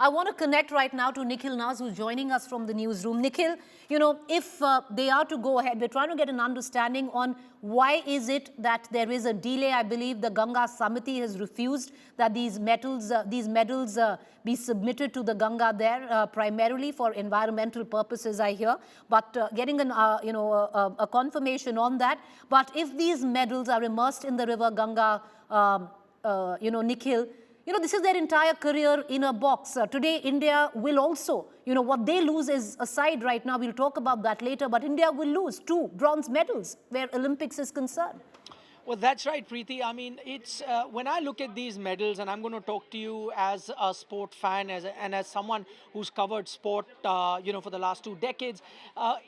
I want to connect right now to Nikhil Naz, who's joining us from the newsroom. Nikhil, if they are to go ahead, we're trying to get an understanding on why is it that there is a delay. I believe the Ganga Samiti has refused that these medals be submitted to the Ganga there, primarily for environmental purposes, I hear. But getting a confirmation on that. But if these medals are immersed in the river Ganga, Nikhil, this is their entire career in a box. Today, India will also, what they lose is aside right now. We'll talk about that later. But India will lose 2 bronze medals where Olympics is concerned. Well, that's right, Preeti. I mean, it's when I look at these medals, and I'm going to talk to you as a sport fan, and as someone who's covered sport, for the last 2 decades.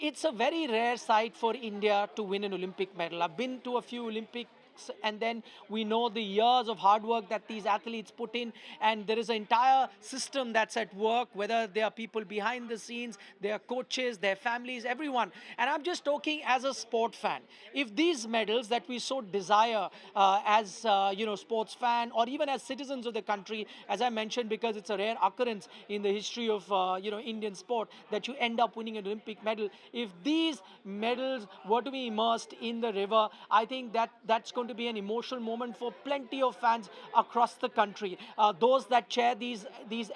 It's a very rare sight for India to win an Olympic medal. I've been to a few Olympics, and then we know the years of hard work that these athletes put in, and there is an entire system that's at work, whether there are people behind the scenes, their coaches, their families, everyone. And I'm just talking as a sport fan. If these medals that we so desire as sports fan, or even as citizens of the country, as I mentioned, because it's a rare occurrence in the history of Indian sport that you end up winning an Olympic medal, if these medals were to be immersed in the river, I think that's going to be an emotional moment for plenty of fans across the country. Those that chair these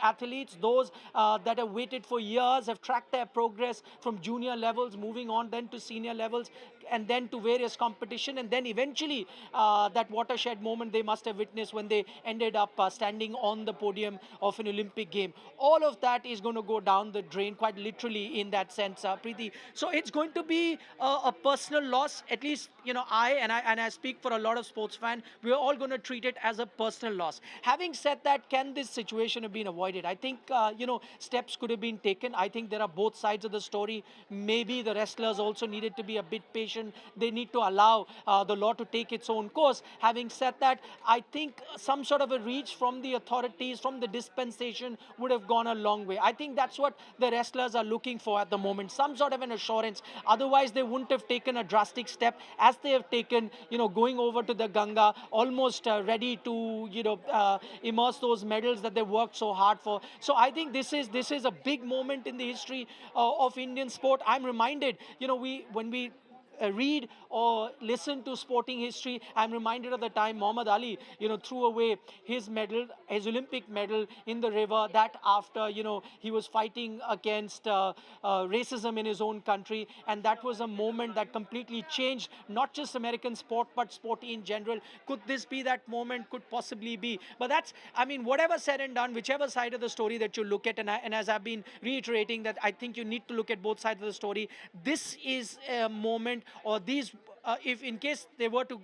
athletes, those that have waited for years, have tracked their progress from junior levels, moving on then to senior levels, and then to various competition, and then eventually that watershed moment they must have witnessed when they ended up standing on the podium of an Olympic game. All of that is going to go down the drain, quite literally, in that sense, Preeti. So it's going to be a personal loss. At least, I speak for a lot of sports fans. We're all going to treat it as a personal loss. Having said that, can this situation have been avoided? I think steps could have been taken. I think there are both sides of the story. Maybe the wrestlers also needed to be a bit patient. They need to allow the law to take its own course. Having said that, I think some sort of a reach from the authorities, from the dispensation, would have gone a long way. I think that's what the wrestlers are looking for at the moment, some sort of an assurance. Otherwise, they wouldn't have taken a drastic step as they have taken, going over to the Ganga, almost ready to, immerse those medals that they worked so hard for. So I think this is a big moment in the history of Indian sport. I'm reminded, when we read or listen to sporting history, I'm reminded of the time Muhammad Ali, threw away his medal, his Olympic medal, in the river. That after, he was fighting against racism in his own country, and that was a moment that completely changed not just American sport but sport in general. Could this be that moment? Could possibly be. But that's, I mean, whatever said and done, whichever side of the story that you look at, and as I've been reiterating, that I think you need to look at both sides of the story. This is a moment, or these, if in case they were to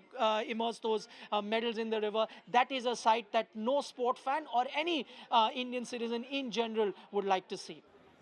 immerse those medals in the river, that is a sight that no sport fan or any Indian citizen in general would like to see.